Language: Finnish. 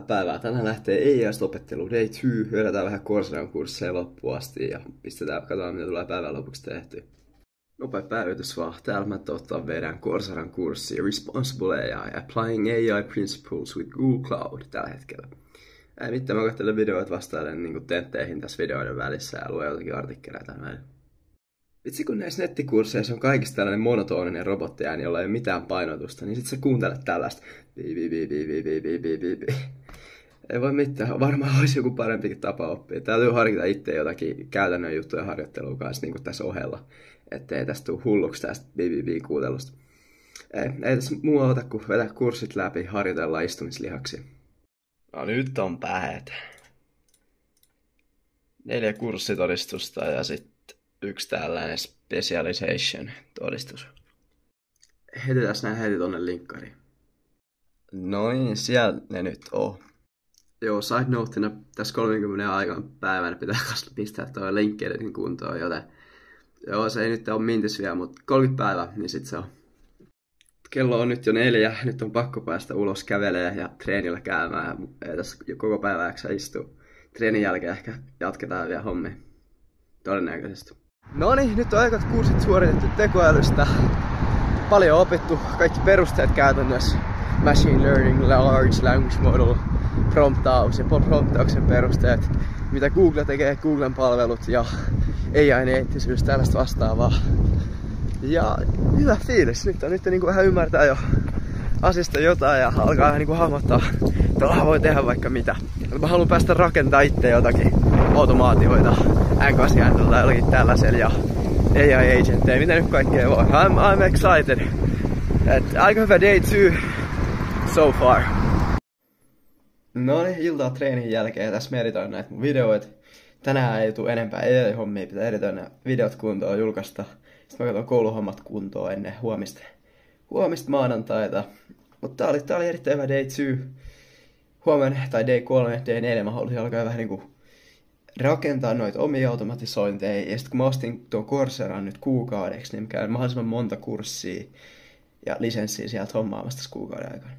Päivää. Tänään lähtee EIS-opettelu Day 2. Hyödytään vähän Courseran kursseja loppuun asti ja katsotaan mitä tulee päivän lopuksi tehty. Nopea päivitys vaan. Täällä mä vedän Courseran kurssi Responsible AI, Applying AI Principles with Google Cloud tällä hetkellä. Ei mitään, mä katselen videoita vastailen niin tentteihin tässä videoiden välissä ja luen jotakin artikkeleita tämän välillä. Vitsi kun näissä nettikursseissa on kaikista tällainen monotoninen robottiääni, jolla ei ole mitään painotusta, niin sit sä kuuntelet tällaista. Ei voi mitään, varmaan olisi joku parempikin tapa oppia. Täytyy harkita itse jotakin käytännön juttuja harjoittelua kanssa niin kuin tässä ohella. Ettei tästä tule hulluksi tästä kuuntelusta. Ei tässä muu auta kuin vetää kurssit läpi, harjoitella istumislihaksi. No nyt on päät. 4 kurssitodistusta ja sitten 1 tällainen specialization-todistus. Heitetään nää heti tonne linkkariin. Noin, siellä ne nyt on. Joo, side noteina tässä 30 aikaan päivänä pitää pistää toi linkkeiden kuntoon, joten joo, se ei nyt ole mintis vielä, mutta 30 päivää, niin sit se on. Kello on nyt jo 4, nyt on pakko päästä ulos kävelemään ja treenillä käymään. Ei tässä koko päivä jaksa istua. Treenin jälkeen ehkä jatketaan vielä hommia. Todennäköisesti. Noniin, nyt on aikat kurssit suoritettu tekoälystä. Paljon opittu, kaikki perusteet käytännössä. Machine learning, large language model, promptaus ja promptauksen perusteet. Mitä Google tekee, Googlen palvelut ja AI:n eettisyys, tällaista vastaavaa. Ja hyvä fiilis, nyt niin vähän ymmärtää jo asiasta jotain ja alkaa vähän niin hahmottaa, että voi tehdä vaikka mitä. Mä haluan päästä rakentamaan itse jotakin automaatioita N8 tai jollakin tällaisella ja AI-agentteja, mitä nyt kaikkea voi. I'm excited. Aika hyvä day 2 so far. No niin, iltaa treenin jälkeen tässä mä editoin näitä mun videoita. Tänään ei tule enempää AI-hommia, pitää editoida nämä videot kuntoon julkaista. Sitten mä katson kouluhommat kuntoon ennen huomista maanantaita. Mutta tää oli erittäin hyvä day 2. Huomenna, tai day 3, day 4 mä halusin alkaa vähän niinku rakentaa noita omia automatisointeja. Ja sit kun mä ostin tuon Courseran nyt kuukaudeksi, niin mä käyn mahdollisimman monta kurssia ja lisenssiä sieltä hommaamassa tässä kuukauden aikana.